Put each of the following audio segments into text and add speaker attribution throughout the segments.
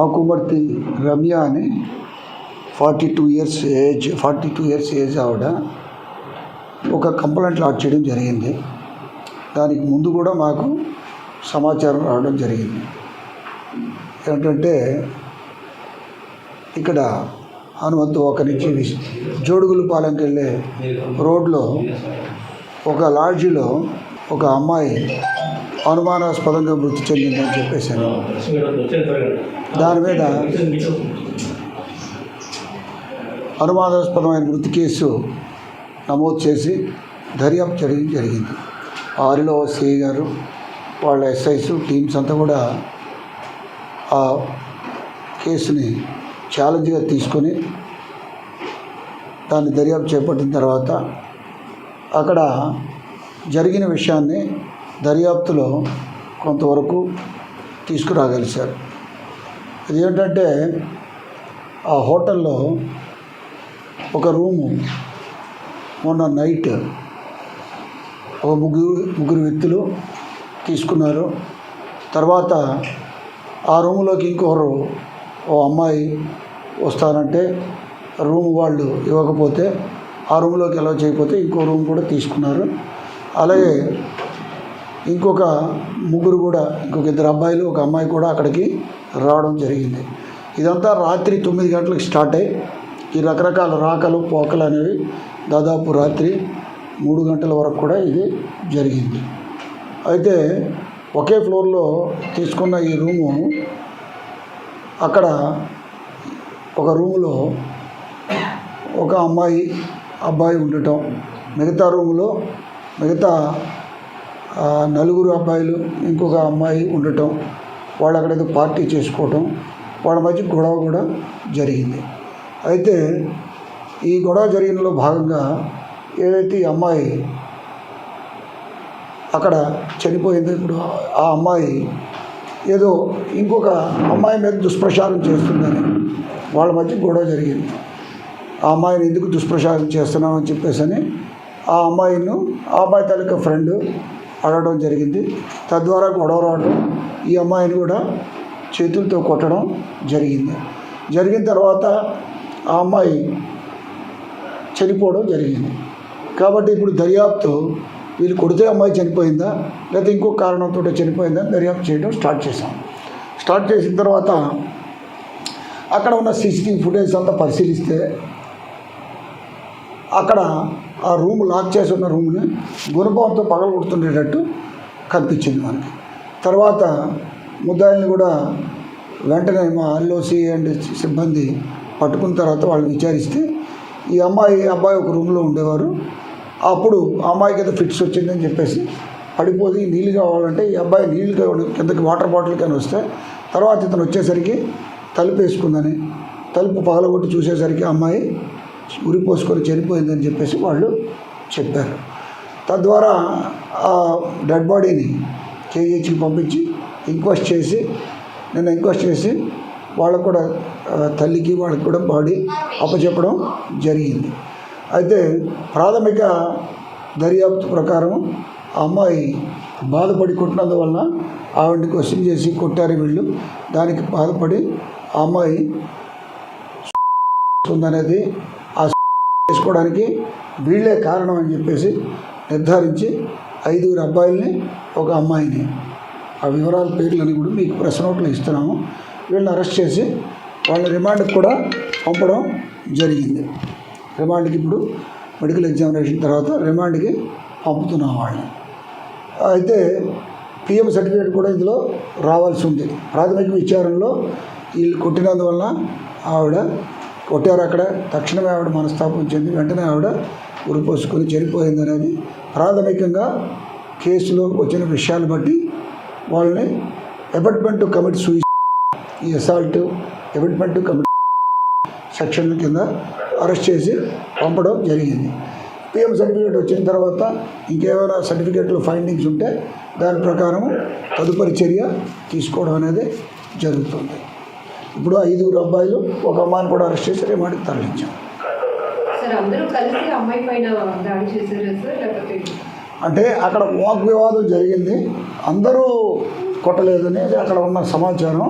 Speaker 1: ఆకుమర్తి రమ్య అని 42 years age ఆవిడ ఒక కంప్లైంట్ లాడ్జ్ చేయడం జరిగింది. దానికి ముందు కూడా మాకు సమాచారం రావడం జరిగింది. ఏంటంటే ఇక్కడ హనుమంతు ఒక నుంచి జోడుగులపాలెంకి వెళ్ళే రోడ్లో ఒక లాడ్జిలో ఒక అమ్మాయి అనుమానాస్పదంగా మృతి చెందిందని చెప్పేశాను. దాని మీద అనుమానాస్పదమైన మృతి కేసు నమోదు చేసి దర్యాప్తు చేయడం జరిగింది. ఆరిలో సిఐ గారు వాళ్ళ ఎస్ఐస్ టీమ్స్ అంతా కూడా ఆ కేసుని ఛాలెంజ్గా తీసుకొని దాన్ని దర్యాప్తు చేపట్టిన తర్వాత అక్కడ జరిగిన విషయాన్ని దర్యాప్తులో కొంతవరకు తీసుకురాగలిశారు. ఇదేంటంటే ఆ హోటల్లో ఒక రూము మొన్న నైట్ ఒక ముగ్గురు వ్యక్తులు తీసుకున్నారు. తర్వాత ఆ రూములోకి ఇంకొకరు ఓ అమ్మాయి వస్తానంటే రూమ్ వాళ్ళు ఇవ్వకపోతే ఆ రూమ్లోకి అలౌ చేయకపోతే ఇంకో రూమ్ కూడా తీసుకున్నారు. అలాగే ఇంకొక ఇద్దరు అబ్బాయిలు ఒక అమ్మాయి కూడా అక్కడికి రావడం జరిగింది. ఇదంతా రాత్రి 9 గంటలకు స్టార్ట్ అయ్యి ఈ రకరకాల రాకలు పోకలు అనేవి దాదాపు రాత్రి 3 గంటల వరకు కూడా ఇది జరిగింది. అయితే ఒకే ఫ్లోర్లో తీసుకున్న ఈ రూము అక్కడ ఒక రూములో ఒక అబ్బాయి ఉండటం, మిగతా రూములో మిగతా 4 అబ్బాయిలు ఇంకొక అమ్మాయి ఉండటం, వాళ్ళు అక్కడేదో పార్టీ చేసుకోవటం, వాళ్ళ మధ్య గొడవ కూడా జరిగింది. అయితే ఈ గొడవ జరిగినలో భాగంగా ఏదైతే ఈ అమ్మాయి అక్కడ చనిపోయిందో ఇప్పుడు ఆ అమ్మాయి ఏదో ఇంకొక అమ్మాయి మీద దుష్ప్రచారం చేస్తుందని వాళ్ళ మధ్య గొడవ జరిగింది. ఆ అమ్మాయిని ఎందుకు దుష్ప్రచారం చేస్తున్నామని చెప్పేసి ఆ అమ్మాయి తాలూకా ఫ్రెండ్ అడగడం జరిగింది. తద్వారా గొడవ రావడం, ఈ అమ్మాయిని కూడా చేతులతో కొట్టడం జరిగింది. జరిగిన తర్వాత ఆ అమ్మాయి చనిపోవడం జరిగింది. కాబట్టి ఇప్పుడు దర్యాప్తు వీళ్ళు కొడితే అమ్మాయి చనిపోయిందా లేకపోతే ఇంకొక కారణంతో చనిపోయిందా దర్యాప్తు చేయడం స్టార్ట్ చేసిన తర్వాత అక్కడ ఉన్న CCTV ఫుటేజ్ అంతా పరిశీలిస్తే అక్కడ ఆ రూమ్ లాక్ చేసి ఉన్న రూమ్ని గుణపంతో పగలగొడుతుండేటట్టు కనిపించింది మనకి. తర్వాత ముద్దాయిల్ని కూడా వెంటనే మా LOC అండ్ సిబ్బంది పట్టుకున్న తర్వాత వాళ్ళు విచారిస్తే ఈ అబ్బాయి ఒక రూమ్లో ఉండేవారు. అప్పుడు ఆ అమ్మాయికి ఏదో ఫిట్స్ వచ్చిందని చెప్పేసి పడిపోయి నీళ్ళు కావాలంటే ఈ అబ్బాయి నీళ్ళు కిందకి వాటర్ బాటిల్ కానీ వస్తే తర్వాత ఇతను వచ్చేసరికి తలుపు వేసుకుందని, తలుపు పగలగొట్టి చూసేసరికి అమ్మాయి ఉరిపోసుకొని చనిపోయిందని చెప్పేసి వాళ్ళు చెప్పారు. తద్వారా ఆ డెడ్ బాడీని KGHకి పంపించి ఇంక్వెస్ట్ చేసి వాళ్ళకు కూడా తల్లికి వాళ్ళకి కూడా బాడీ అప్పచెప్పడం జరిగింది. అయితే ప్రాథమిక దర్యాప్తు ప్రకారం ఆ అమ్మాయి బాధపడి కొట్టినందువలన ఆవిడని క్వశ్చన్ చేసి కొట్టారు వీళ్ళు. దానికి బాధపడి ఆ అమ్మాయి ఉందనేది ఆ చేసుకోవడానికి వీళ్ళే కారణం అని చెప్పేసి నిర్ధారించి 5 అబ్బాయిల్ని ఒక అమ్మాయిని, ఆ వివరాల పేర్లని కూడా మీకు ప్రెస్ నోట్లో ఇస్తున్నాము, వీళ్ళని అరెస్ట్ చేసి వాళ్ళని రిమాండ్కి కూడా పంపడం జరిగింది. రిమాండ్కి ఇప్పుడు మెడికల్ ఎగ్జామినేషన్ తర్వాత రిమాండ్కి పంపుతున్నాం వాళ్ళని. అయితే PM సర్టిఫికేట్ కూడా ఇందులో రావాల్సి ఉంది. ప్రాథమిక విచారణలో వీళ్ళు కొట్టినందువల్ల ఆవిడ కొట్టారు. అక్కడ తక్షణమే ఆవిడ మనస్తాపం చెంది వెంటనే ఆవిడ ఉరిపోసుకొని చనిపోయింది అనేది ప్రాథమికంగా కేసులో వచ్చిన విషయాలు బట్టి వాళ్ళని అబెట్మెంట్ టు కమిట్ సూసైడ్, ఈ అసాల్ట్ అబెట్మెంట్ టు కమిట్ సెక్షన్ల కింద అరెస్ట్ చేసి పంపడం జరిగింది. PM సర్టిఫికేట్ వచ్చిన తర్వాత ఇంకేమైనా సర్టిఫికేట్లో ఫైండింగ్స్ ఉంటే దాని ప్రకారం తదుపరి చర్య తీసుకోవడం అనేది జరుగుతుంది. ఇప్పుడు 5 అబ్బాయిలు ఒక అమ్మాయిని కూడా అరెస్ట్ చేసి రిమాండ్కి తరలించాం. అంటే అక్కడ వాగ్వివాదం జరిగింది, అందరూ కొట్టలేదని అక్కడ ఉన్న సమాచారం.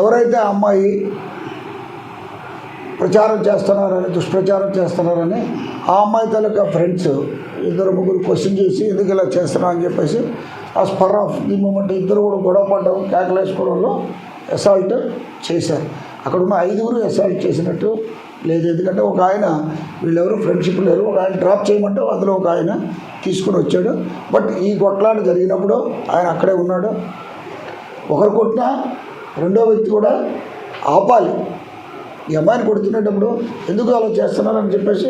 Speaker 1: ఎవరైతే ఆ అమ్మాయి ప్రచారం చేస్తున్నారని దుష్ప్రచారం చేస్తున్నారని ఆ అమ్మాయి తాలూకా ఫ్రెండ్స్ 2-3 క్వశ్చన్ చేసి ఎందుకు ఇలా చేస్తున్నా అని చెప్పేసి ఆ స్పర్ ఆఫ్ ది మూమెంట్ ఇద్దరు కూడా గొడవ పడడం కేకలేసుకోవడంలో అసాల్ట్ చేశారు. అక్కడ ఉన్న 5 అసాల్ట్ చేసినట్టు లేదు. ఎందుకంటే ఒక ఆయన వీళ్ళెవరు ఫ్రెండ్షిప్ లేరు, ఒక ఆయన డ్రాప్ చేయమంటే అందులో ఒక ఆయన తీసుకుని వచ్చాడు. బట్ ఈ కొట్లాట జరిగినప్పుడు ఆయన అక్కడే ఉన్నాడు. ఒకరు కొట్టినా రెండో వ్యక్తి కూడా ఆపాలి. ఈ అమ్మాయిని కొడుతున్నప్పుడు ఎందుకు అలా చేస్తున్నారని చెప్పేసి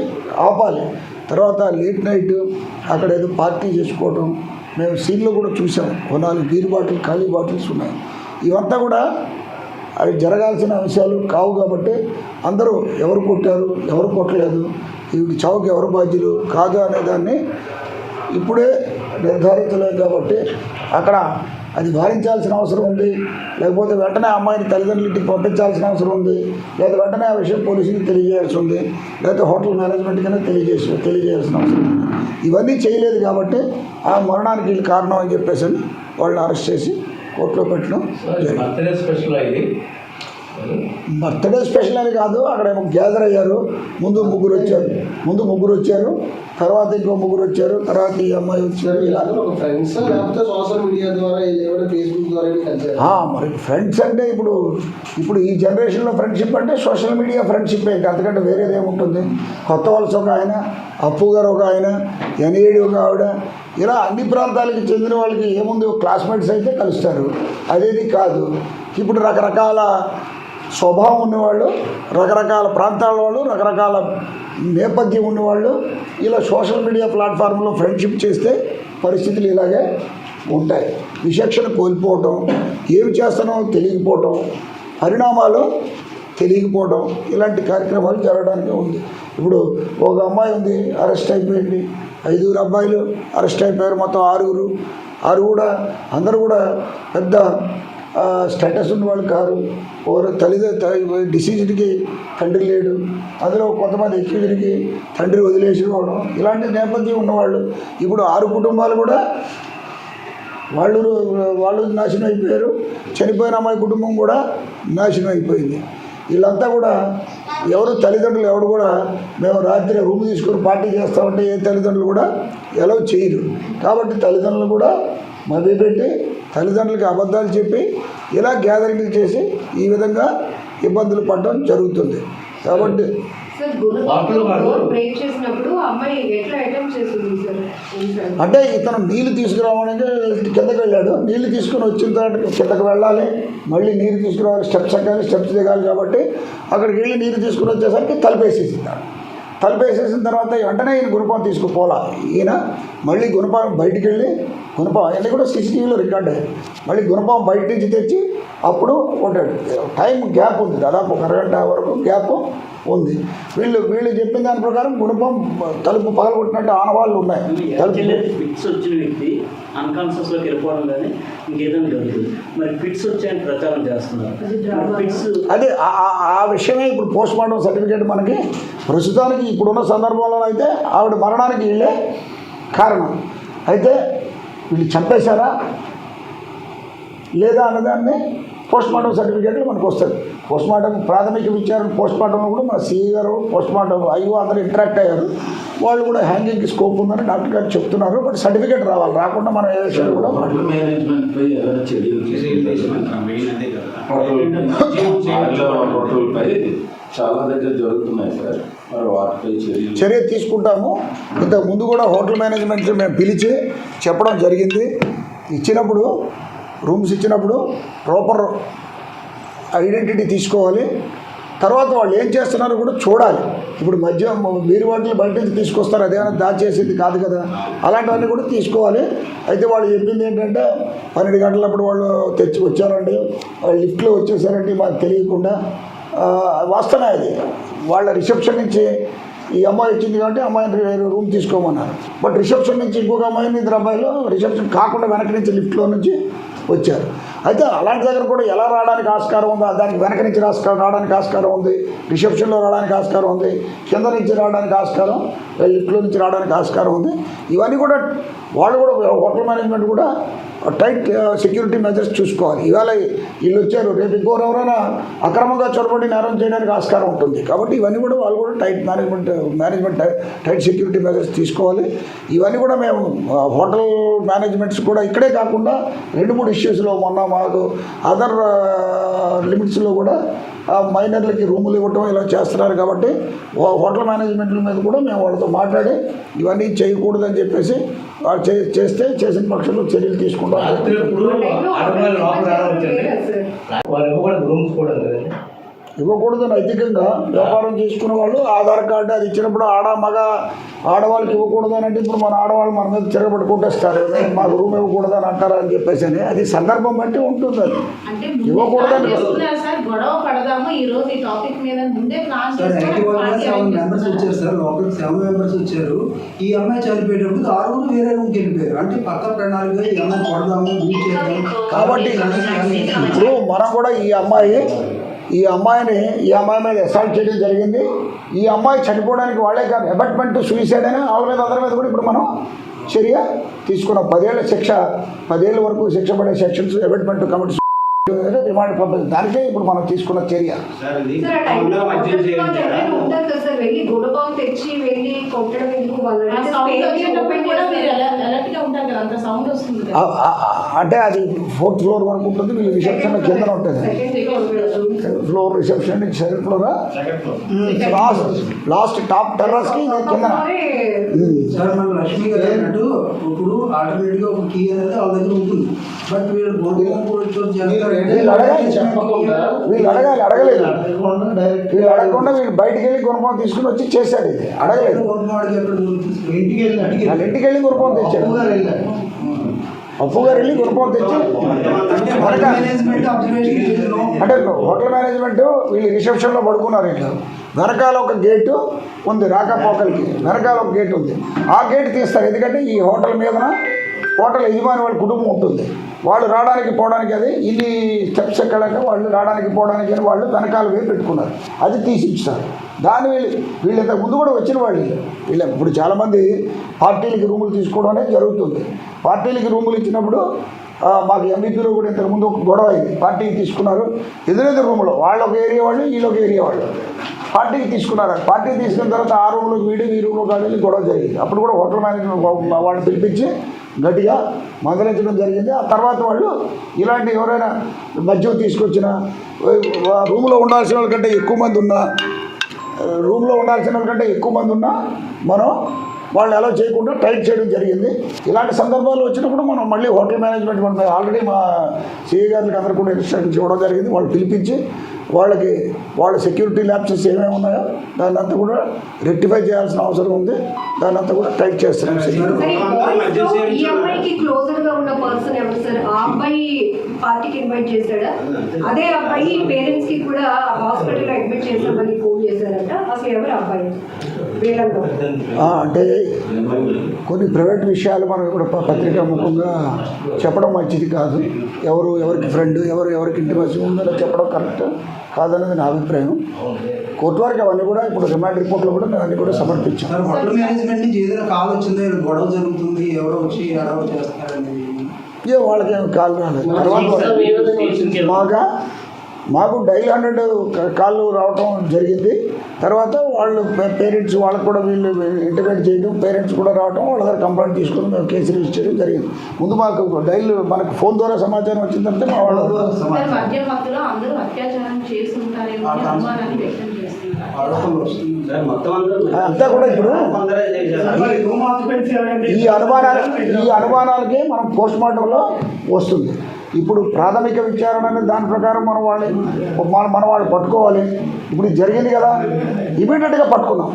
Speaker 1: ఆపాలి. తర్వాత లేట్ నైట్ అక్కడ ఏదో పార్టీ చేసుకోవడం మేము సీన్లో కూడా చూసాం. 4 బీర్ బాటిల్ ఖాళీ బాటిల్స్ ఉన్నాయి. ఇవంతా కూడా అవి జరగాల్సిన విషయాలు కావు. కాబట్టి అందరూ ఎవరు కొట్టారు ఎవరు కొట్టలేదు, వీడి చావుకి ఎవరు బాధ్యులు కాదు అనేదాన్ని ఇప్పుడే నిర్ధారించలేదు. కాబట్టి అక్కడ అది వారించాల్సిన అవసరం ఉంది. లేకపోతే వెంటనే అమ్మాయిని తల్లిదండ్రులకి పంపించాల్సిన అవసరం ఉంది. లేదా వెంటనే ఆ విషయం పోలీసులకు తెలియజేయాల్సి ఉంది. లేకపోతే హోటల్ మేనేజ్మెంట్కైనా తెలియజేయాల్సిన అవసరం ఉంది. ఇవన్నీ చేయలేదు కాబట్టి ఆ మరణానికి వీళ్ళు కారణం అని చెప్పేసి వాళ్ళని అరెస్ట్ చేసి కోర్టులో పెట్టడం. బర్త్డే స్పెషల్ అని కాదు, అక్కడ గ్యాదర్ అయ్యారు. ముందు ముగ్గురు వచ్చారు, తర్వాత ఇంకో 3 వచ్చారు, తర్వాత ఈ అమ్మాయి వచ్చారు. ఇలా మరి ఫ్రెండ్స్ అంటే ఇప్పుడు ఈ జనరేషన్లో ఫ్రెండ్షిప్ అంటే సోషల్ మీడియా ఫ్రెండ్షిప్ అంతకంటే వేరేది ఏముంటుంది. కొత్త వలస ఒక ఆయన, అప్పు గారు ఒక ఆయన, ఎన్ఏడి ఒక ఆవిడ, ఇలా అన్ని ప్రాంతాలకి చెందిన వాళ్ళకి ఏముంది, క్లాస్మేట్స్ అయితే కలుస్తారు. అదేది కాదు. ఇప్పుడు రకరకాల స్వభావం ఉన్నవాళ్ళు, రకరకాల ప్రాంతాల వాళ్ళు, రకరకాల నేపథ్యం ఉన్నవాళ్ళు ఇలా సోషల్ మీడియా ప్లాట్ఫామ్లో ఫ్రెండ్షిప్ చేస్తే పరిస్థితులు ఇలాగే ఉంటాయి. విచక్షణ కోల్పోవటం, ఏమి చేస్తున్నామో తెలియకపోవటం, పరిణామాలు తెలియకపోవటం, ఇలాంటి కార్యక్రమాలు జరగడానికి ఉంది. ఇప్పుడు ఒక అమ్మాయి ఉంది, అరెస్ట్ అయిపోయింది. 5 అబ్బాయిలు అరెస్ట్ అయిపోయారు. మొత్తం 6 కూడా అందరూ కూడా పెద్ద స్టేటస్ ఉన్నవాళ్ళు కాదు. డిసీజ్డ్కి తండ్రి లేడు, అందులో కొంతమంది ఎక్యూజ్డ్కి తండ్రి వదిలేసిపోవడం, ఇలాంటి నేపథ్యం ఉన్నవాళ్ళు. ఇప్పుడు 6 కుటుంబాలు కూడా వాళ్ళు నాశనం అయిపోయారు. చనిపోయిన అమ్మాయి కుటుంబం కూడా నాశనం అయిపోయింది. వీళ్ళంతా కూడా తల్లిదండ్రులు ఎవరు కూడా మేము రాత్రి రూమ్ తీసుకొని పార్టీ చేస్తామంటే ఏ తల్లిదండ్రులు కూడా ఎలవ్ చేయరు. కాబట్టి తల్లిదండ్రులు కూడా మభ్యపెట్టి తల్లిదండ్రులకి అబద్ధాలు చెప్పి ఇలా గ్యాదరింగ్ చేసి ఈ విధంగా ఇబ్బందులు పడడం జరుగుతుంది. కాబట్టి అంటే ఇతను నీళ్ళు తీసుకురావడానికి కిందకి వెళ్ళాడు. నీళ్ళు తీసుకుని వచ్చిన తర్వాత కిందకి వెళ్ళాలి, మళ్ళీ నీరు తీసుకురావాలి, స్టెప్స్ ఎక్కాలి, స్టెప్స్ దిగాలి. కాబట్టి అక్కడికి వెళ్ళి నీరు తీసుకుని వచ్చేసరికి తలుపేసేసిందాడు. తలుపేసేసిన తర్వాత వెంటనే ఈయన గుణపం తీసుకుపోలా. ఈయన మళ్ళీ గుణపం బయటికి వెళ్ళి అన్నీ కూడా CCTVలో రికార్డ్ అయ్యాయి. మళ్ళీ గుణపం బయట నుంచి తెచ్చి అప్పుడు ఉంటాడు. టైం గ్యాప్ ఉంది, దాదాపు 1 అరగంట వరకు గ్యాప్ ఉంది. వీళ్ళు చెప్పిన దాని ప్రకారం గుణపం తలుపు పగలగొట్టినట్టు ఆనవాళ్ళు ఉన్నాయి.
Speaker 2: ఫిట్స్ వచ్చిన వ్యక్తి అన్కాన్షియస్లోకి వెళ్ళిపోవడం కానీ ఇంకేదైనా జరుగుతుంది. మరి ఫిట్స్ వచ్చాయని ప్రచారం చేస్తున్నారు.
Speaker 1: అదే ఆ విషయమే ఇప్పుడు పోస్ట్మార్టం సర్టిఫికేట్ మనకి ప్రస్తుతానికి ఇప్పుడున్న సందర్భంలో అయితే ఆవిడ మరణానికి వీళ్ళే కారణం. అయితే వీళ్ళు చంపేశారా లేదా అన్నదాన్ని పోస్ట్మార్టం సర్టిఫికేట్లు మనకు వస్తుంది. పోస్ట్మార్టం ప్రాథమిక విచారణ పోస్ట్మార్టంలో కూడా మన సిఈ గారు పోస్ట్మార్టం అందరూ ఇంటరాక్ట్ అయ్యారు. వాళ్ళు కూడా హ్యాంగింగ్కి స్కోప్ ఉందని డాక్టర్ గారు చెప్తున్నారు. బట్ సర్టిఫికేట్ రావాలి, రాకుండా మనం ఏ విషయాలు కూడా
Speaker 3: చాలా దగ్గర జరుగుతున్నాయి సార్.
Speaker 1: చర్య తీసుకుంటాము. ఇంతకు ముందు కూడా హోటల్ మేనేజ్మెంట్ మేము పిలిచి చెప్పడం జరిగింది. ఇచ్చినప్పుడు రూమ్స్ ఇచ్చినప్పుడు ప్రాపర్ ఐడెంటిటీ తీసుకోవాలి. తర్వాత వాళ్ళు ఏం చేస్తున్నారో కూడా చూడాలి. ఇప్పుడు వీరి వాటిని బయట నుంచి తీసుకొస్తారు, అదేమైనా దాచేసేది కాదు కదా, అలాంటివన్నీ కూడా తీసుకోవాలి. అయితే వాళ్ళు చెప్పింది ఏంటంటే 12 గంటలప్పుడు వాళ్ళు వచ్చారండి, లిఫ్ట్లో వచ్చేసారండి మాకు తెలియకుండా. వాస్తవమే అది. వాళ్ళ రిసెప్షన్ నుంచి ఈ అమ్మాయి వచ్చింది కాబట్టి అమ్మాయిని రూమ్ తీసుకోమన్నారు. బట్ రిసెప్షన్ నుంచి ఇంకొక అమ్మాయిని 2 అబ్బాయిలు రిసెప్షన్ కాకుండా వెనక నుంచి లిఫ్ట్లో నుంచి వచ్చారు. అయితే అలాంటి దగ్గర కూడా ఎలా రావడానికి ఆస్కారం ఉందో దానికి వెనక నుంచి రావడానికి ఆస్కారం ఉంది, రిసెప్షన్లో రావడానికి ఆస్కారం ఉంది, కింద నుంచి రావడానికి ఆస్కారం, లిఫ్ట్లో నుంచి రావడానికి ఆస్కారం ఉంది. ఇవన్నీ కూడా వాళ్ళు కూడా హోటల్ మేనేజ్మెంట్ కూడా టైట్ సెక్యూరిటీ మెజర్స్ చూసుకోవాలి. ఇవాళ వీళ్ళు వచ్చారు, రేపు ఇంకోరు ఎవరైనా అక్రమంగా చొరబడి నేరం చేయడానికి ఆస్కారం ఉంటుంది. కాబట్టి ఇవన్నీ కూడా వాళ్ళు కూడా tight management tight security measures తీసుకోవాలి. ఇవన్నీ కూడా మేము హోటల్ మేనేజ్మెంట్స్ కూడా ఇక్కడే కాకుండా 2-3 ఇష్యూస్లో మొన్న మాకు అదర్ లిమిట్స్లో కూడా మైనర్లకి రూములు ఇవ్వటం ఇలా చేస్తున్నారు. కాబట్టి హోటల్ మేనేజ్మెంట్ల మీద కూడా మేము వాళ్ళతో మాట్లాడి ఇవన్నీ చేయకూడదని చెప్పేసి వాళ్ళు చేస్తే చేసిన పక్షంలో చర్యలు తీసుకుంటాం. ఇవ్వకూడదు. నైతికంగా వ్యాపారం చేసుకునే వాళ్ళు ఆధార్ కార్డు అది ఇచ్చినప్పుడు ఆడవాళ్ళకి ఇవ్వకూడదు అని అంటే ఇప్పుడు మన ఆడవాళ్ళు మన మీద తిరగబడి కొట్టేస్తారు, మాకు రూమ్ ఇవ్వకూడదు అని అంటారు అని చెప్పేసి అని. అది సందర్భం బట్టి ఉంటుంది. అది ఇవ్వకూడదని
Speaker 4: వచ్చారు. ఈ అమ్మాయి చనిపోయేటప్పుడు 6 వేరే రూమ్కి వెళ్ళిపోయారు. అంటే పక్క ప్రణాళిక ఈ అమ్మాయి కొడదాము
Speaker 1: కాబట్టి ఇప్పుడు మనం కూడా ఈ అమ్మాయి మీద అసాల్ట్ చేయడం జరిగింది. ఈ అమ్మాయి చనిపోవడానికి వాళ్ళే కాదు, అబట్మెంట్ సూసైడ్ అయినా వాళ్ళ మీద అందరి మీద కూడా ఇప్పుడు మనం చర్య తీసుకున్నాం. 10 ఏళ్ళ శిక్ష, 10 ఏళ్ళ వరకు శిక్ష పడే సెక్షన్స్ అబట్మెంట్ కమిటీ రిమాండ్ పద్ధతి, దానికే ఇప్పుడు మనం తీసుకున్న చర్య. అంటే అది 4th ఫ్లోర్ వరకు ఉంటుంది. వీళ్ళు రిసెప్షన్ కింద ఉంటుంది. 2nd ఫ్లోర్ రిసెప్షన్ నుంచి 2nd ఫ్లోర్ లాస్ట్ టాప్ టెర్రస్కి కింద.
Speaker 4: సార్ మన లక్ష్మి గారు అన్నట్టు ఇప్పుడు ఆటోమేటిక్గా ఒక కీ అనేది వాళ్ళ దగ్గర ఉంటుంది. బట్ వీళ్ళు అడగలేదు. వీళ్ళు అడగకుండా వీళ్ళు బయటికి వెళ్ళి గుణపం తీసుకుని వచ్చి చేశాడు. ఇది అడగలేదు. ఇంటికి వెళ్ళి గుణపం తెచ్చాడు. అప్పు గారు వెళ్ళి గుణపం తెచ్చి అంటే హోటల్ మేనేజ్మెంట్ వీళ్ళు రిసెప్షన్లో పడుకున్నారు. వీళ్ళు వెనకాల ఒక గేటు ఉంది, రాకపోకలకి వెనకాల ఒక గేట్ ఉంది. ఆ గేట్ తీస్తారు. ఎందుకంటే ఈ హోటల్ మీదన హోటల్ యజమాని వాళ్ళ కుటుంబం ఉంటుంది. వాళ్ళు రావడానికి పోవడానికి అది ఇన్ని స్టెప్స్ ఎక్కడాక వాళ్ళు రావడానికి పోవడానికి అని వాళ్ళు వెనకాల వేరు పెట్టుకున్నారు. అది తీసిస్తారు. దాన్ని వీళ్ళు ఇంతకు ముందు కూడా వచ్చిన వాళ్ళు ఇప్పుడు చాలామంది పార్టీలకి రూములు తీసుకోవడం అనేది జరుగుతుంది. పార్టీలకి రూములు ఇచ్చినప్పుడు మాకు ఎంబీపీలో కూడా ఇంతకుముందు ఒక గొడవ అయింది. పార్టీకి తీసుకున్నారు, ఎదురెదురు రూములో వాళ్ళు ఒక ఏరియా వాళ్ళు, వీళ్ళు ఒక ఏరియా వాళ్ళు పార్టీకి తీసుకున్నారు. పార్టీకి తీసుకున్న తర్వాత ఆ రూమ్లోకి వీడి ఈ రూమ్లోకి వెళ్ళి గొడవ జరిగింది. అప్పుడు కూడా హోటల్ మేనేజ్మెంట్ వాళ్ళని పిలిపించి గట్టిగా మందలించడం జరిగింది. ఆ తర్వాత వాళ్ళు ఇలాంటి ఎవరైనా మద్యం తీసుకొచ్చిన రూమ్లో ఉండాల్సిన వాళ్ళకంటే ఎక్కువ మంది ఉన్నా మనం వాళ్ళు అలౌ చేయకుండా టైట్ చేయడం జరిగింది. ఇలాంటి సందర్భాలు వచ్చినప్పుడు మనం మళ్ళీ హోటల్ మేనేజ్మెంట్ ఆల్రెడీ మా సిఐ గారికి అందరూ కూడా ఇన్స్ట్రక్షన్స్ ఇవ్వడం జరిగింది. వాళ్ళు పిలిపించి వాళ్ళ సెక్యూరిటీ ల్యాబ్సెస్ ఏమేమి ఉన్నాయో దాన్ని అంతా కూడా రెక్టిఫై చేయాల్సిన అవసరం ఉంది. దాన్ని అంతా కూడా టైట్ చేస్తున్నాం.
Speaker 5: పార్టీకి ఇన్వైట్ చేశాడా? అదే అబ్బాయి పేరెంట్స్ కి కూడా హాస్పిటల్లో అడ్మిట్ చేశామని ఫోన్ చేశారంట. అసలు ఎవరు అబ్బాయి?
Speaker 1: అంటే కొన్ని ప్రైవేట్ విషయాలు మనం ఇప్పుడు పత్రికా ముఖంగా చెప్పడం మంచిది కాదు. ఎవరికి ఫ్రెండ్ ఎవరికి ఇంటిమేసి ఉందో చెప్పడం కరెక్ట్ కాదనేది నా అభిప్రాయం. కోర్టు వారికి అవన్నీ కూడా ఇప్పుడు రిమాండ్ రిపోర్ట్లో కూడా మేము అన్నీ కూడా సమర్పించాం.
Speaker 4: హోటల్ మేనేజ్మెంట్ నుంచి ఏదైనా కాల్ వచ్చిందో గొడవ జరుగుతుంది, ఎవరో వచ్చి అడవ చేస్తున్నారని
Speaker 1: వాళ్ళకి కాల్ రాలేదు. తర్వాత మాకు డైలీ 100 కాళ్ళు రావటం జరిగింది. తర్వాత వాళ్ళు పేరెంట్స్ వాళ్ళకు కూడా వీళ్ళు ఇంటిమేట్ చేయడం, పేరెంట్స్ కూడా రావడం, వాళ్ళ దగ్గర కంప్లైంట్ తీసుకొని మేము కేసు రిజిస్టర్ చేయడం జరిగింది. ముందు మాకు డైలీ మనకు ఫోన్ ద్వారా సమాచారం వచ్చిందంటే మా వాళ్ళ అంతా కూడా ఇప్పుడు ఈ అనుమానాలకి మనం పోస్ట్ మార్టంలో వస్తుంది. ఇప్పుడు ప్రాథమిక విచారణ అనేది దాని ప్రకారం మన వాళ్ళు పట్టుకోవాలి. ఇప్పుడు జరిగింది కదా, ఇమీడియట్గా పట్టుకున్నాం.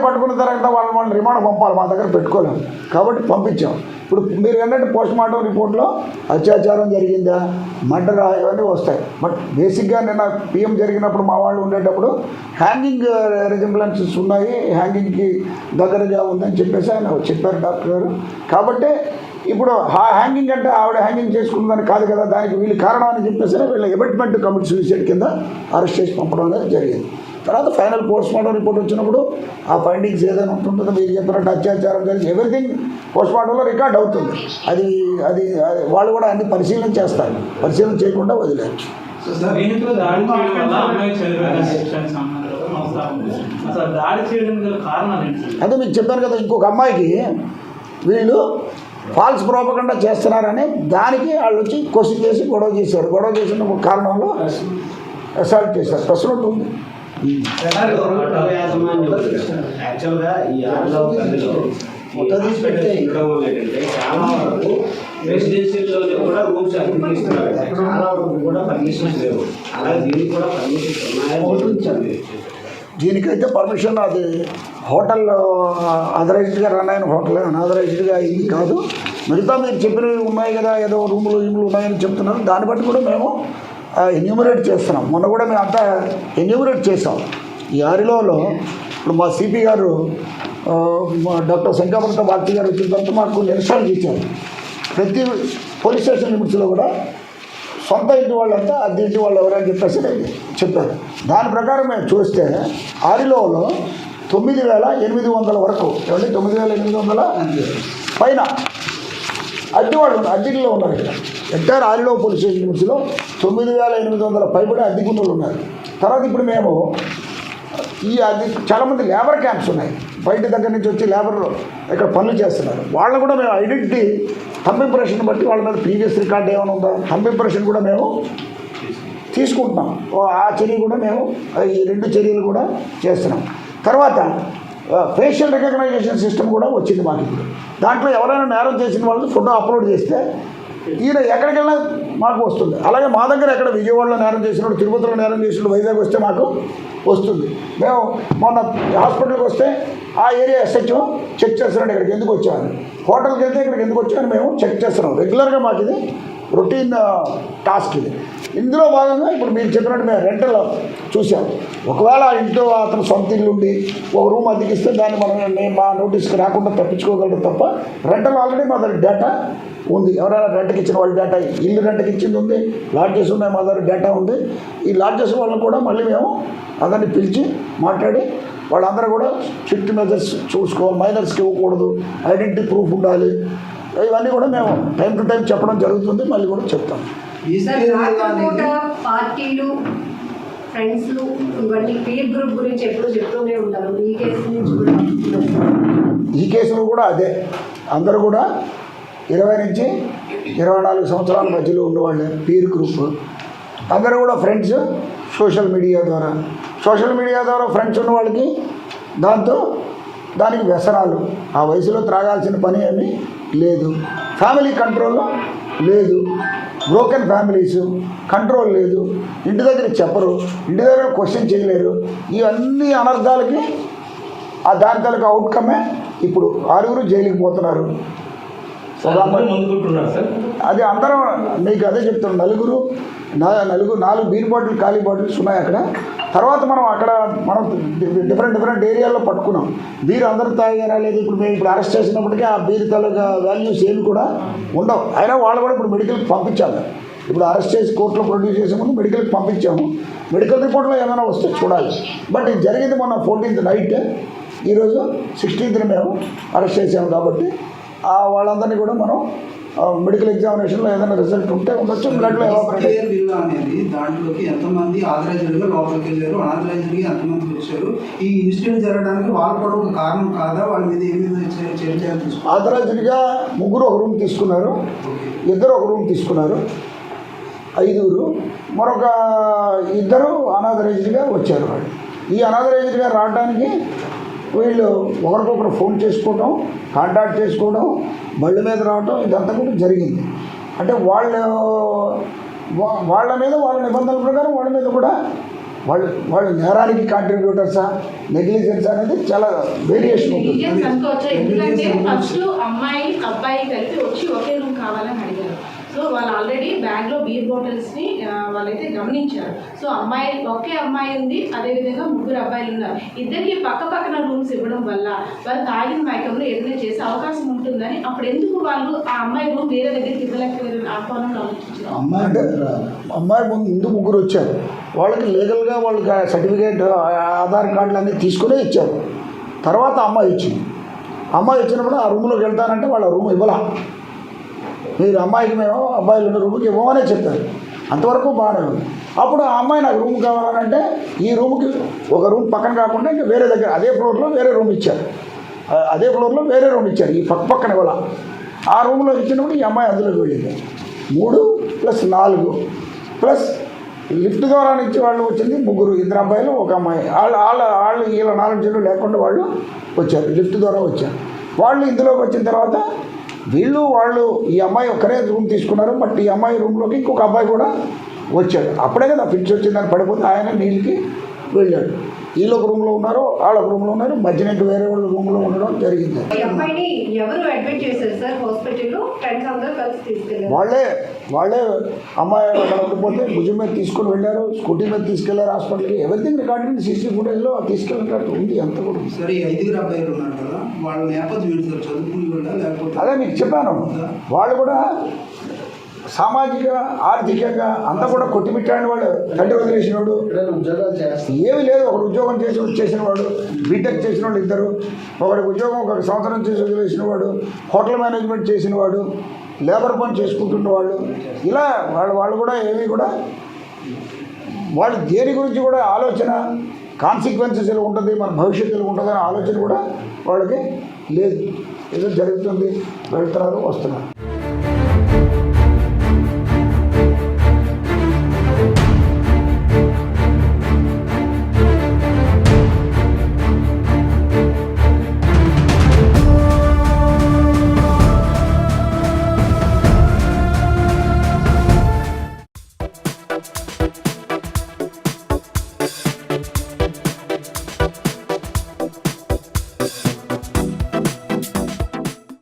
Speaker 1: పట్టుకున్న తర్వాత వాళ్ళని రిమాండ్ పంపాలి, మా దగ్గర పెట్టుకోలేము కాబట్టి పంపించాం. ఇప్పుడు మీరు ఏంటంటే పోస్ట్ మార్టం రిపోర్ట్లో అత్యాచారం జరిగిందా, మర్డరా ఇవన్నీ వస్తాయి. బట్ బేసిక్గా నిన్న పిఎం జరిగినప్పుడు మా వాళ్ళు ఉండేటప్పుడు హ్యాంగింగ్ రెజంబ్లెన్సెస్ ఉన్నాయి, హ్యాంగింగ్కి దగ్గరగా ఉందని చెప్పేసి ఆయన చెప్పారు డాక్టర్ గారు. కాబట్టి ఇప్పుడు హ్యాంగింగ్ అంటే ఆవిడ హ్యాంగింగ్ చేసుకున్నదని కాదు కదా, దానికి వీళ్ళు కారణం అని చెప్పేసి వీళ్ళ అబట్మెంట్ కమిటీ సూసైడ్ కింద అరెస్ట్ చేసి పంపడం అనేది జరిగింది.
Speaker 4: తర్వాత ఫైనల్ పోస్ట్ మార్టం రిపోర్ట్ వచ్చినప్పుడు ఆ ఫైండింగ్స్ ఏదైనా ఉంటుందో మీరు చెప్పినట్టు అత్యాచారం జరిగి ఎవ్రీథింగ్ పోస్ట్ మార్టంలో రికార్డ్ అవుతుంది. అది అది అది వాళ్ళు కూడా అన్ని పరిశీలన చేస్తారు, పరిశీలన చేయకుండా వదిలేరు. అదే మీకు చెప్పాను కదా, ఇంకొక అమ్మాయికి వీళ్ళు ఫాల్స్ ప్రోపగండా చేస్తున్నారని దానికి వాళ్ళు వచ్చి క్వశ్చన్ చేసి గొడవ చేశారు. గొడవ చేసిన కారణంలో అసాల్ట్ చేశారు. ప్రెస్ నోట్ ఉంది.
Speaker 6: యాక్చువల్గా ఈ చాలా వరకు రెసిడెన్షియల్లోనే కూడా రూమ్స్ అప్లికేస్తున్నారు, చాలా వరకు కూడా పర్మిషన్స్ లేవు. అలాగే దీనికి కూడా పర్మిషన్స్ ఉన్నాయని
Speaker 4: దీనికైతే పర్మిషన్ అది హోటల్ అథరైజ్డ్గా రన్ అయిన హోటల్, అన్ఆథరైజ్డ్గా ఇది కాదు. మిగతా మీరు చెప్పినవి ఉన్నాయి కదా, ఏదో రూములు ఉన్నాయని చెప్తున్నారు. దాన్ని బట్టి కూడా మేము ఎన్యూమరేట్ చేస్తున్నాం. మొన్న కూడా మేము అంతా ఎన్యూమరేట్ చేసాం. ఈ ఆరిలోలో ఇప్పుడు మా సిపి గారు డాక్టర్ శంకరప్రసాద్ భారతి గారు వచ్చిన తర్వాత మాకు నిరసనలు ఇచ్చారు. ప్రతి పోలీస్ స్టేషన్ లిమిట్స్లో కూడా సొంత ఇంటి వాళ్ళంతా అద్దె ఇంటి వాళ్ళు ఎవరని చెప్పేసి చెప్పారు. దాని ప్రకారం మేము చూస్తే ఆరిలోలో 9,800 వరకు, ఏమంటే 9,800 పైన అద్దెల్లో ఉన్నారు. ఇక్కడ ఎంటైర్ ఆరిలో పోలీస్ స్టేషన్ లిమిట్స్లో 9,800 పైబడి అద్దెకుంటలు ఉన్నారు. తర్వాత ఇప్పుడు మేము ఈ అది చాలామంది లేబర్ క్యాంప్స్ ఉన్నాయి, బయట దగ్గర నుంచి వచ్చి లేబర్ ఇక్కడ పనులు చేస్తున్నారు. వాళ్ళని కూడా మేము ఐడెంటిటీ థంబ్ ఇంప్రెషన్ బట్టి వాళ్ళ మీద ప్రీవియస్ రికార్డ్ ఏమైనా ఉందో థంబ్ ఇంప్రెషన్ కూడా మేము తీసుకుంటున్నాం. ఆ చర్య కూడా మేము ఈ 2 చర్యలు కూడా చేస్తున్నాం. తర్వాత ఫేషియల్ రికగ్నైజేషన్ సిస్టమ్ కూడా వచ్చింది మాకు ఇప్పుడు. దాంట్లో ఎవరైనా నేరం చేసిన వాళ్ళు ఫోటో అప్లోడ్ చేస్తే ఈయన ఎక్కడికి వెళ్ళినా మాకు వస్తుంది. అలాగే మా దగ్గర ఎక్కడ విజయవాడలో నేరం చేసినప్పుడు, తిరుపతిలో నేరం చేసినప్పుడు, వైజాగ్ వస్తే మాకు వస్తుంది. మేము మొన్న హాస్పిటల్కి వస్తే ఆ ఏరియా ఎస్హెచ్ఓ చెక్ చేస్తున్నాడు, ఇక్కడికి ఎందుకు వచ్చామని. హోటల్కి వెళ్తే ఇక్కడికి ఎందుకు వచ్చామని మేము చెక్ చేస్తున్నాం. రెగ్యులర్గా మాకు ఇది రొటీన్ టాస్క్ ఇది. ఇందులో భాగంగా ఇప్పుడు మీరు చెప్పినట్టు మేము రెంటల్ చూసాం. ఒకవేళ ఇంట్లో అతను సొంత ఇల్లు ఉండి ఒక రూమ్ అద్దెకిస్తే దాన్ని మా నోటీస్కి రాకుండా తప్పించుకోగలరు తప్ప, రెంటల్ ఆల్రెడీ మా దగ్గర డేటా ఉంది. ఎవరైనా రెంట్కి ఇచ్చిన వాళ్ళ డేటా, ఇల్లు రెంట్కి ఇచ్చింది ఉంది, లాడ్జెస్ ఉన్నాయి, మా దగ్గర డేటా ఉంది. ఈ లాడ్జెస్ వాళ్ళని కూడా మళ్ళీ మేము అందరినీ పిలిచి మాట్లాడి వాళ్ళందరూ కూడా స్ట్రిక్ట్ మెజర్స్ చూసుకోవాలి, మైనర్స్కి ఇవ్వకూడదు, ఐడెంటిటీ ప్రూఫ్ ఉండాలి, ఇవన్నీ కూడా మేము టైం టు టైం చెప్పడం జరుగుతుంది. మళ్ళీ కూడా చెప్తాం.
Speaker 5: పార్టీలు, ఫ్రెండ్స్, ఇవన్నీ పీర్ గ్రూప్ గురించి ఎప్పుడు చెప్తూనే ఉంటారు. ఈ కేసు నుంచి కూడా
Speaker 4: ఈ కేసులో కూడా అదే, అందరూ కూడా 20 నుంచి 24 సంవత్సరాల మధ్యలో ఉన్నవాళ్ళే పీర్ గ్రూప్. అందరూ కూడా ఫ్రెండ్స్. సోషల్ మీడియా ద్వారా ఫ్రెండ్స్ ఉన్న వాళ్ళకి దానికి వ్యసనాలు, ఆ వయసులో త్రాగాల్సిన పని ఏమీ లేదు. ఫ్యామిలీ కంట్రోల్లో లేదు, బ్రోకెన్ ఫ్యామిలీస్, కంట్రోల్ లేదు, ఇంటి దగ్గర చెప్పరు, ఇంటి దగ్గర క్వశ్చన్ చేయలేరు. ఇవన్నీ అనర్థాలకి దాని తాలూకు అవుట్కమే ఇప్పుడు 6 జైలుకి పోతున్నారు. అది అందరం మీకు అదే చెప్తున్నాం. 4 బీర్ బాటిల్ ఖాళీ బాటిల్స్ ఉన్నాయి అక్కడ. తర్వాత మనం డిఫరెంట్ ఏరియాల్లో పట్టుకున్నాం. బీర్ అందరూ తాగారా లేదు, ఇప్పుడు మేము ఇప్పుడు అరెస్ట్ చేసినప్పటికీ ఆ బీర్ తాలూకా వాల్యూస్ ఏమి కూడా ఉండవు. అయినా వాళ్ళు కూడా ఇప్పుడు మెడికల్కి పంపించాలి. ఇప్పుడు అరెస్ట్ చేసి కోర్టులో ప్రొడ్యూస్ చేసే ముందు మెడికల్కి పంపించాము. మెడికల్ రిపోర్ట్లో ఏమైనా వస్తే చూడాలి. బట్ ఇది జరిగింది మొన్న 14th నైట్, ఈరోజు 16th మేము అరెస్ట్ చేసాము. కాబట్టి వాళ్ళందరినీ కూడా మనం మెడికల్ ఎగ్జామినేషన్లో ఏదైనా రిజల్ట్ ఉంటే ఉండొచ్చు. బ్లడ్లో
Speaker 7: అనేది దాంట్లోకి ఎంతమంది ఆథరైజ్డ్గా లోపలికి వెళ్ళారు, అనాథరైజ్డ్గా ఎంతమంది వచ్చారు, ఈ ఇన్సిడెంట్ జరగడానికి వాళ్ళు కూడా ఒక కారణం కాదా, వాళ్ళ మీద ఏమి చేయాలి?
Speaker 4: ఆథరైజ్డ్గా 3 ఒక రూమ్ తీసుకున్నారు, 2 ఒక రూమ్ తీసుకున్నారు, 5. మరొక 2 అనాథరైజ్డ్గా వచ్చారు. వాళ్ళు ఈ అనాథరైజ్డ్గా రావడానికి వీళ్ళు ఒకరికొకరు ఫోన్ చేసుకోవడం, కాంటాక్ట్ చేసుకోవడం, బళ్ళ మీద రావడం, ఇదంతా కూడా జరిగింది. అంటే వాళ్ళ మీద వాళ్ళ నిబంధనల ప్రకారం వాళ్ళ మీద కూడా వాళ్ళు నేరానికి కాంట్రిబ్యూటర్సా, నెగ్లిజెన్స్ అనేది చాలా వేరియేషన్ ఉంటుంది.
Speaker 8: ఎందుకంటే ఫస్ట్ అమ్మాయి అబ్బాయి కలిపి వచ్చి ఒకే రూమ్ కావాలని అడిగారు. సో వాళ్ళు ఆల్రెడీ బ్యాగ్లో బీర్ బాటిల్స్ని వాళ్ళైతే గమనించారు. సో ఒకే అమ్మాయి ఉంది, అదేవిధంగా 3 అబ్బాయిలు ఉన్నారు. ఇద్దరికి పక్కన రూమ్స్ ఇవ్వడం వల్ల వాళ్ళు తాగిన మైకంలో ఏదైనా చేసే అవకాశం ఉంటుందని అప్పుడు ఎందుకు వాళ్ళు ఆ అమ్మాయి రూమ్ వేరే దగ్గరికి ఇవ్వలేకపోయారు ఆ కోణంలో ఆలోచించారు.
Speaker 1: అమ్మాయి ముందు 3 వచ్చారు. వాళ్ళకి లీగల్గా వాళ్ళకి సర్టిఫికేట్ ఆధార్ కార్డులు అన్నీ తీసుకునే ఇచ్చారు. తర్వాత అమ్మాయి ఇచ్చింది. అమ్మాయి ఇచ్చినప్పుడు ఆ రూమ్లోకి వెళ్తానంటే వాళ్ళ రూమ్ ఇవ్వాల. మీరు అమ్మాయికి మేము అబ్బాయిలు ఉన్న రూమ్కి ఇవ్వమనే చెప్పారు. అంతవరకు బాగానే ఉంది. అప్పుడు ఆ అమ్మాయి నాకు రూమ్ కావాలంటే ఈ రూమ్కి ఒక రూమ్ పక్కన కాకుండా ఇంకా వేరే దగ్గర అదే ఫ్లోర్లో వేరే రూమ్ ఇచ్చారు. ఈ పక్కన ఇవ్వాల. ఆ రూమ్లో ఇచ్చినప్పుడు ఈ అమ్మాయి అందులోకి వెళ్ళింది. 3 + 4 ప్లస్ లిఫ్ట్ ద్వారా నుంచి వాళ్ళు వచ్చింది 3, 2 అబ్బాయిలు 1 అమ్మాయి. వాళ్ళు వీళ్ళ నాలెడ్జ్లు లేకుండా వాళ్ళు వచ్చారు, లిఫ్ట్ ద్వారా వచ్చారు. వాళ్ళు ఇందులోకి వచ్చిన తర్వాత వాళ్ళు ఈ అమ్మాయి ఒక్కరే రూమ్ తీసుకున్నారు. బట్ ఈ అమ్మాయి రూమ్లోకి ఇంకొక అబ్బాయి కూడా వచ్చాడు. అప్పుడే కదా ఫిట్స్ వచ్చిందని పడిపోతే ఆయన నీళ్ళకి వెళ్ళాడు. వీళ్ళు ఒక రూమ్లో ఉన్నారు, వాళ్ళ ఒక రూమ్లో ఉన్నారు. మధ్యన వేరే వాళ్ళ రూమ్లో ఉండడం జరిగింది.
Speaker 5: ఈ అమ్మాయిని ఎవరు అడ్మిట్ చేశారు సార్ హాస్పిటల్లో? ఫ్రెండ్స్ అందరూ కలిసి తీసుకెళ్ళారు.
Speaker 1: వాళ్ళే అమ్మాయి అక్కడ ఉండిపోతే భుజం మీద తీసుకొని వెళ్ళారు, స్కూటీ మీద తీసుకెళ్లారు హాస్పిటల్కి. ఎవరిథింగ్ రికార్డింగ్ CC ఫుటేజ్లో తీసుకెళ్ళినట్టు ఉంది అంత కూడా.
Speaker 7: సరే, ఈ 5 అబ్బాయిలు ఉన్నారు కదా, వాళ్ళ నేపథ్యం ఏంటి సార్? చదువుకుని కూడా లేకపోతే?
Speaker 1: అదే మీకు చెప్పాను, వాళ్ళు కూడా సామాజిక ఆర్థికంగా అంతా కూడా కొట్టిమిట్టాడిన వాడు. తండ్రి వదిలేసిన వాడు,
Speaker 4: ఉద్యోగాలు చేస్తారు.
Speaker 1: ఏమీ లేదు. ఒకడు ఉద్యోగం చేసి వచ్చేసిన వాడు, బీటెక్ చేసిన వాళ్ళు 2, ఒకటి ఉద్యోగం 1 సంవత్సరం చేసి వదిలేసిన వాడు, హోటల్ మేనేజ్మెంట్ చేసిన వాడు, లేబర్ పని చేసుకుంటున్న వాళ్ళు. ఇలా వాళ్ళు కూడా ఏమీ కూడా వాళ్ళు దేని గురించి కూడా ఆలోచన, కాన్సిక్వెన్సెస్ ఎలా ఉంటుంది, మన భవిష్యత్తు ఎలా ఉంటుందనే ఆలోచన కూడా వాళ్ళకి లేదు. ఏదో జరుగుతుంది, వెళ్తున్నారు, వస్తున్నారు.